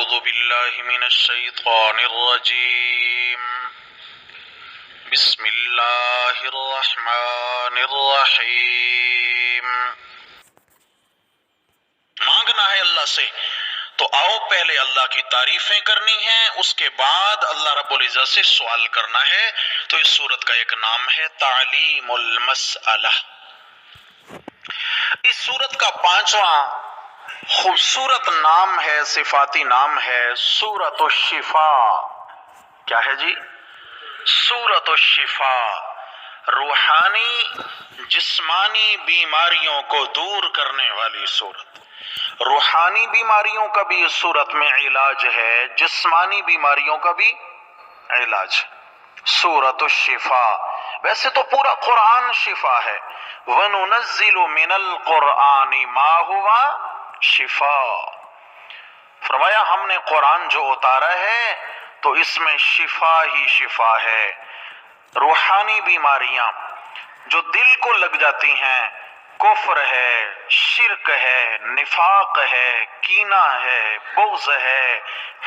أعوذ بالله من الشيطان الرجيم بسم الله الرحمن الرحیم۔ مانگنا ہے اللہ سے تو آؤ پہلے اللہ کی تعریفیں کرنی ہیں، اس کے بعد اللہ رب العزت سے سوال کرنا ہے۔ تو اس سورت کا ایک نام ہے تعلیم المسئلہ۔ اس سورت کا 5واں خوبصورت نام ہے، صفاتی نام ہے سورۃ الشفاء۔ کیا ہے جی؟ سورۃ الشفاء، روحانی جسمانی بیماریوں کو دور کرنے والی سورت۔ روحانی بیماریوں کا بھی اس سورت میں علاج ہے، جسمانی بیماریوں کا بھی علاج۔ سورۃ الشفاء، ویسے تو پورا قرآن شفا ہے۔ وَنُنَزِّلُ مِنَ الْقُرْآنِ مَا هُوَ شفاء، فرمایا ہم نے قرآن جو اتارا ہے تو اس میں شفا ہی شفا ہے۔ روحانی بیماریاں جو دل کو لگ جاتی ہیں، کفر ہے، شرک ہے، نفاق ہے، کینہ ہے، بغض ہے،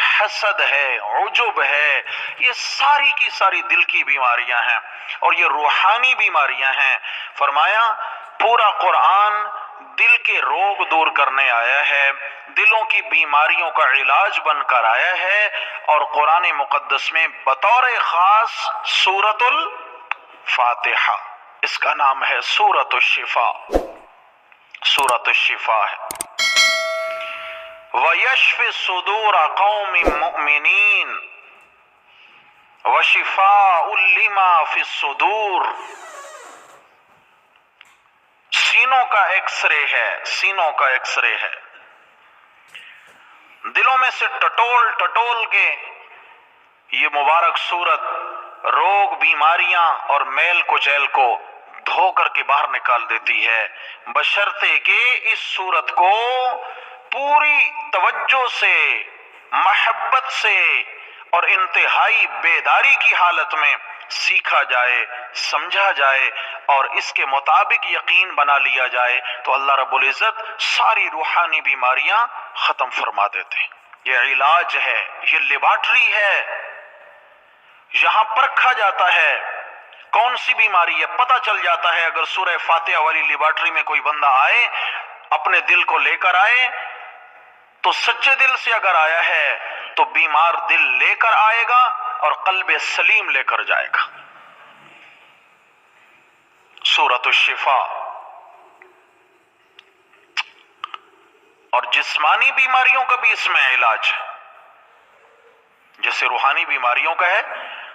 حسد ہے، عجب ہے، یہ ساری کی ساری دل کی بیماریاں ہیں اور یہ روحانی بیماریاں ہیں۔ فرمایا پورا قرآن دل کے روگ دور کرنے آیا ہے، دلوں کی بیماریوں کا علاج بن کر آیا ہے، اور قرآن مقدس میں بطور خاص سورۃ الفاتحہ، اس کا نام ہے سورۃ الشفاء۔ سورۃ الشفاء ہے۔ وَيَشْفِ صُدُورَ قَوْمٍ مُؤْمِنِينَ وَشِفَاءٌ لِمَا فِي الصُّدُورِ، سینوں کا ایکس رے ہے، سینوں کا ایکس رے ہے۔ دلوں میں سے ٹٹول ٹٹول کے یہ مبارک سورت روگ، بیماریاں اور میل کچیل کو دھو کر کے باہر نکال دیتی ہے، بشرطے کہ اس سورت کو پوری توجہ سے، محبت سے اور انتہائی بیداری کی حالت میں سیکھا جائے، سمجھا جائے اور اس کے مطابق یقین بنا لیا جائے تو اللہ رب العزت ساری روحانی بیماریاں ختم فرما دیتے ہیں۔ یہ علاج ہے، یہ لیبارٹری ہے، یہاں پرکھا جاتا ہے کون سی بیماری ہے، پتہ چل جاتا ہے۔ اگر سورہ فاتحہ والی لیبارٹری میں کوئی بندہ آئے، اپنے دل کو لے کر آئے تو سچے دل سے اگر آیا ہے تو بیمار دل لے کر آئے گا اور قلب سلیم لے کر جائے گا۔ سورۃ الشفاء۔ اور جسمانی بیماریوں کا بھی اس میں علاج ہے، جیسے روحانی بیماریوں کا ہے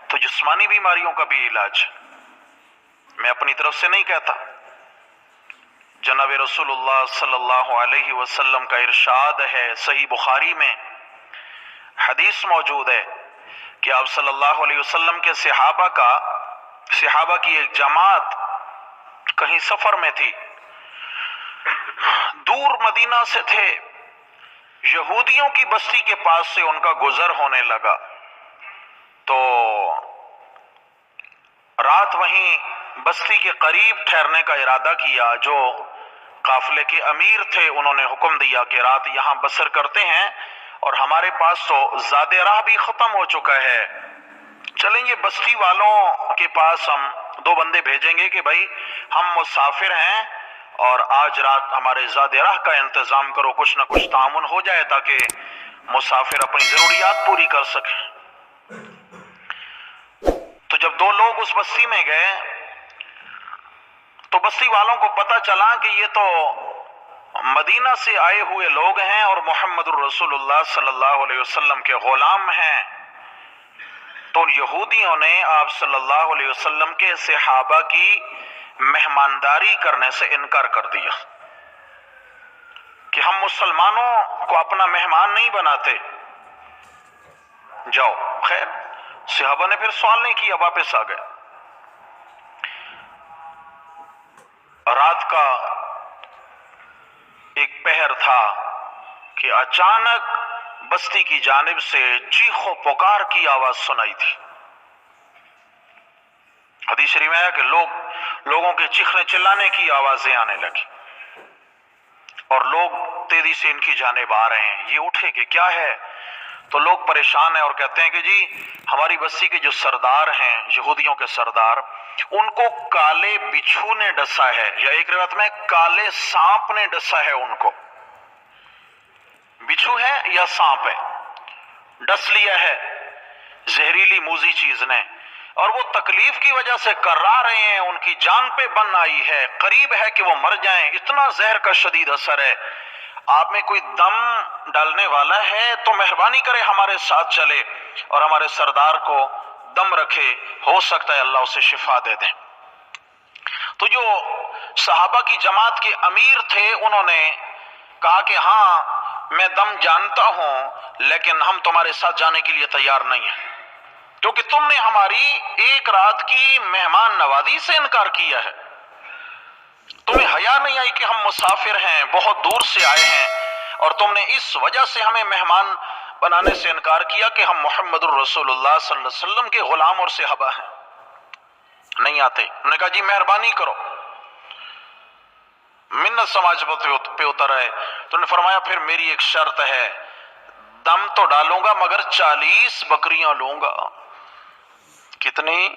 تو جسمانی بیماریوں کا بھی علاج ہے۔ میں اپنی طرف سے نہیں کہتا، جناب رسول اللہ صلی اللہ علیہ وسلم کا ارشاد ہے، صحیح بخاری میں حدیث موجود ہے کہ آپ صلی اللہ علیہ وسلم کے صحابہ کی ایک جماعت کہیں سفر میں تھی، دور مدینہ سے تھے، یہودیوں کی بستی کے پاس سے ان کا گزر ہونے لگا تو رات وہیں بستی کے قریب ٹھہرنے کا ارادہ کیا۔ جو قافلے کے امیر تھے انہوں نے حکم دیا کہ رات یہاں بسر کرتے ہیں اور ہمارے پاس تو زاد راہ بھی ختم ہو چکا ہے، چلیں گے بستی والوں کے پاس ہم 2 بندے بھیجیں گے کہ بھائی ہم مسافر ہیں اور آج رات ہمارے زاد راہ کا انتظام کرو، کچھ نہ کچھ تعاون ہو جائے تاکہ مسافر اپنی ضروریات پوری کر سکیں۔ تو جب 2 لوگ اس بستی میں گئے تو بستی والوں کو پتہ چلا کہ یہ تو مدینہ سے آئے ہوئے لوگ ہیں اور محمد الرسول اللہ صلی اللہ علیہ وسلم کے غلام ہیں۔ تو ان یہودیوں نے آپ صلی اللہ علیہ وسلم کے صحابہ کی مہمانداری کرنے سے انکار کر دیا کہ ہم مسلمانوں کو اپنا مہمان نہیں بناتے، جاؤ۔ خیر صحابہ نے پھر سوال نہیں کیا، واپس آ گئے۔ رات کا ایک پہر تھا کہ اچانک بستی کی جانب سے چیخ و پکار کی آواز سنائی تھی۔ حدیث شریف میں ہے کہ لوگوں کے چیخنے چلانے کی آوازیں آنے لگی اور لوگ تیزی سے ان کی جانب آ رہے ہیں۔ یہ اٹھے کہ کیا ہے؟ تو لوگ پریشان ہیں اور کہتے ہیں کہ جی ہماری بستی کے جو سردار ہیں، یہودیوں کے سردار، ان کو کالے بچھو نے ڈسا ہے، یا ایک روایت میں کالے سانپ نے ڈسا ہے، ان کو بچھو ہے یا سانپ ہے، ڈس لیا ہے زہریلی موذی چیز نے، اور وہ تکلیف کی وجہ سے کرا رہے ہیں، ان کی جان پہ بن آئی ہے، قریب ہے کہ وہ مر جائیں، اتنا زہر کا شدید اثر ہے۔ آپ میں کوئی دم ڈالنے والا ہے تو مہربانی کرے ہمارے ساتھ چلے اور ہمارے سردار کو دم رکھے، ہو سکتا ہے اللہ اسے شفا دے دیں۔ تو جو صحابہ کی جماعت کے امیر تھے، انہوں نے کہا کہ ہاں میں دم جانتا ہوں، لیکن ہم تمہارے ساتھ جانے کے لیے تیار نہیں ہیں، کیونکہ تم نے ہماری ایک رات کی مہمان نوازی سے انکار کیا ہے، تمہیں حیا نہیں آئی کہ ہم مسافر ہیں، بہت دور سے آئے ہیں، اور تم نے اس وجہ سے ہمیں مہمان بنانے سے انکار کیا کہ ہم محمد الرسول اللہ صلی اللہ علیہ وسلم کے غلام اور صحابہ ہیں، نہیں آتے۔ انہوں نے کہا جی مہربانی کرو، منت سماج پہ اتر آئے، تو انہوں نے فرمایا پھر میری ایک شرط ہے، دم تو ڈالوں گا مگر 40 بکریاں لوں گا۔ کتنی؟